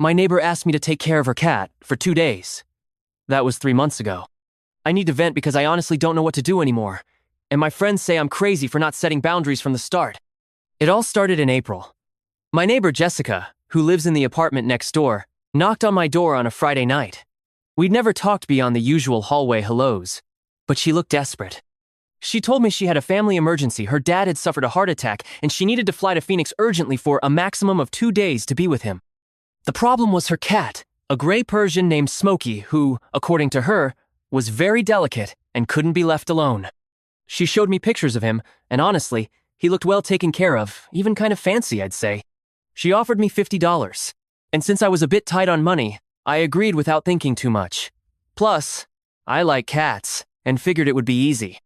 My neighbor asked me to take care of her cat for 2 days. That was 3 months ago. I need to vent because I honestly don't know what to do anymore, and my friends say I'm crazy for not setting boundaries from the start. It all started in April. My neighbor Jessica, who lives in the apartment next door, knocked on my door on a Friday night. We'd never talked beyond the usual hallway hellos, but she looked desperate. She told me she had a family emergency, her dad had suffered a heart attack, and she needed to fly to Phoenix urgently for a maximum of 2 days to be with him. The problem was her cat, a gray Persian named Smokey, who, according to her, was very delicate and couldn't be left alone. She showed me pictures of him, and honestly, he looked well taken care of, even kind of fancy, I'd say. She offered me $50, and since I was a bit tight on money, I agreed without thinking too much. Plus, I like cats, and figured it would be easy.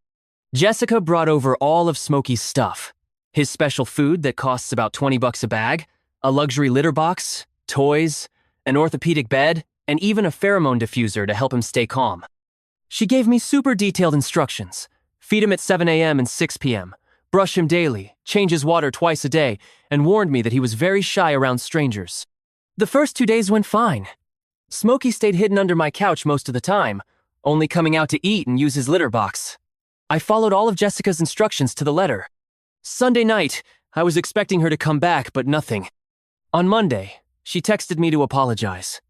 Jessica brought over all of Smokey's stuff. His special food that costs about $20 a bag, a luxury litter box, toys, an orthopedic bed, and even a pheromone diffuser to help him stay calm. She gave me super detailed instructions. Feed him at 7 a.m. and 6 p.m., brush him daily, change his water twice a day, and warned me that he was very shy around strangers. The first 2 days went fine. Smokey stayed hidden under my couch most of the time, only coming out to eat and use his litter box. I followed all of Jessica's instructions to the letter. Sunday night, I was expecting her to come back, but nothing. On Monday, she texted me to apologize.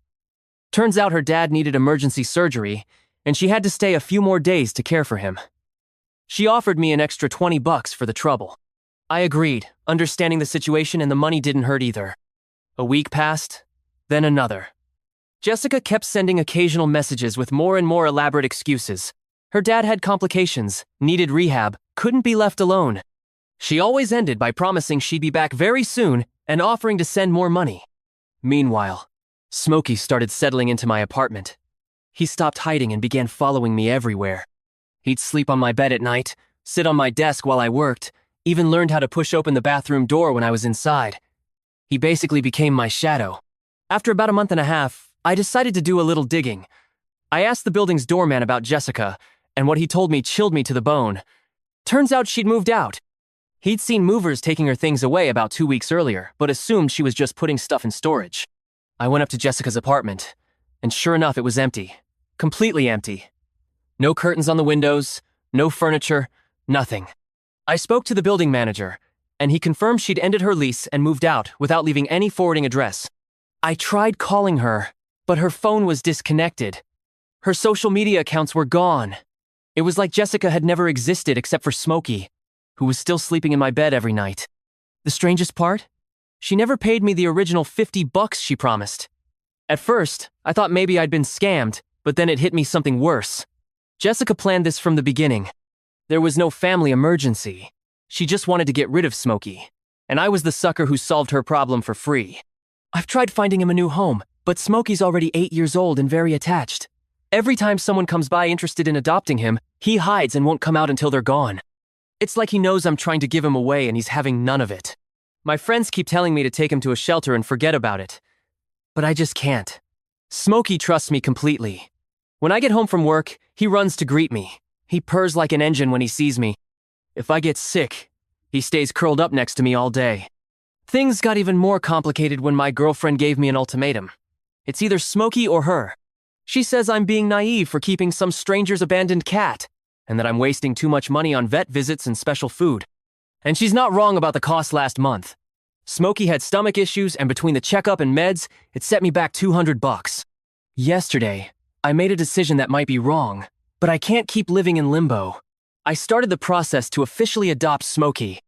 Turns out her dad needed emergency surgery, and she had to stay a few more days to care for him. She offered me an extra $20 for the trouble. I agreed, understanding the situation, and the money didn't hurt either. A week passed, then another. Jessica kept sending occasional messages with more and more elaborate excuses. Her dad had complications, needed rehab, couldn't be left alone. She always ended by promising she'd be back very soon and offering to send more money. Meanwhile, Smokey started settling into my apartment. He stopped hiding and began following me everywhere. He'd sleep on my bed at night, sit on my desk while I worked, even learned how to push open the bathroom door when I was inside. He basically became my shadow. After about a month and a half, I decided to do a little digging. I asked the building's doorman about Jessica, and what he told me chilled me to the bone. Turns out she'd moved out. He'd seen movers taking her things away about 2 weeks earlier, but assumed she was just putting stuff in storage. I went up to Jessica's apartment, and sure enough, it was empty. Completely empty. No curtains on the windows, no furniture, nothing. I spoke to the building manager, and he confirmed she'd ended her lease and moved out without leaving any forwarding address. I tried calling her, but her phone was disconnected. Her social media accounts were gone. It was like Jessica had never existed except for Smokey, who was still sleeping in my bed every night. The strangest part? She never paid me the original $50 she promised. At first, I thought maybe I'd been scammed, but then it hit me something worse. Jessica planned this from the beginning. There was no family emergency. She just wanted to get rid of Smokey, and I was the sucker who solved her problem for free. I've tried finding him a new home, but Smokey's already 8 years old and very attached. Every time someone comes by interested in adopting him, he hides and won't come out until they're gone. It's like he knows I'm trying to give him away and he's having none of it. My friends keep telling me to take him to a shelter and forget about it. But I just can't. Smokey trusts me completely. When I get home from work, he runs to greet me. He purrs like an engine when he sees me. If I get sick, he stays curled up next to me all day. Things got even more complicated when my girlfriend gave me an ultimatum. It's either Smokey or her. She says I'm being naive for keeping some stranger's abandoned cat, and that I'm wasting too much money on vet visits and special food. And she's not wrong about the cost last month. Smokey had stomach issues, and between the checkup and meds, it set me back $200. Yesterday, I made a decision that might be wrong, but I can't keep living in limbo. I started the process to officially adopt Smokey.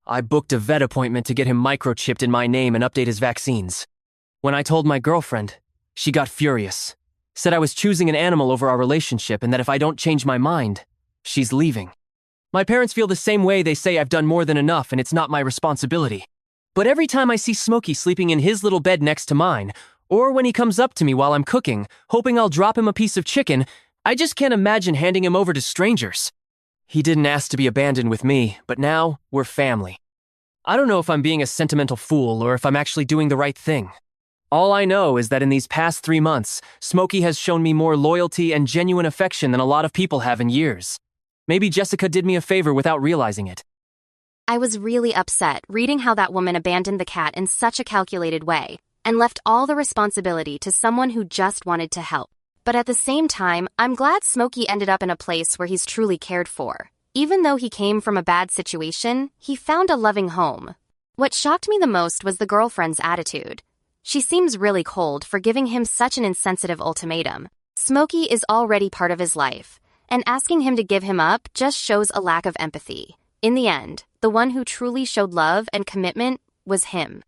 I booked a vet appointment to get him microchipped in my name and update his vaccines. When I told my girlfriend, she got furious. Said I was choosing an animal over our relationship and that if I don't change my mind, she's leaving. My parents feel the same way. They say I've done more than enough and it's not my responsibility. But every time I see Smokey sleeping in his little bed next to mine, or when he comes up to me while I'm cooking, hoping I'll drop him a piece of chicken, I just can't imagine handing him over to strangers. He didn't ask to be abandoned with me, but now we're family. I don't know if I'm being a sentimental fool or if I'm actually doing the right thing. All I know is that in these past 3 months, Smokey has shown me more loyalty and genuine affection than a lot of people have in years. Maybe Jessica did me a favor without realizing it. I was really upset reading how that woman abandoned the cat in such a calculated way. and left all the responsibility to someone who just wanted to help. But at the same time, I'm glad Smokey ended up in a place where he's truly cared for. Even though he came from a bad situation, he found a loving home. What shocked me the most was the girlfriend's attitude. She seems really cold for giving him such an insensitive ultimatum. Smokey is already part of his life, and asking him to give him up just shows a lack of empathy. In the end, the one who truly showed love and commitment was him.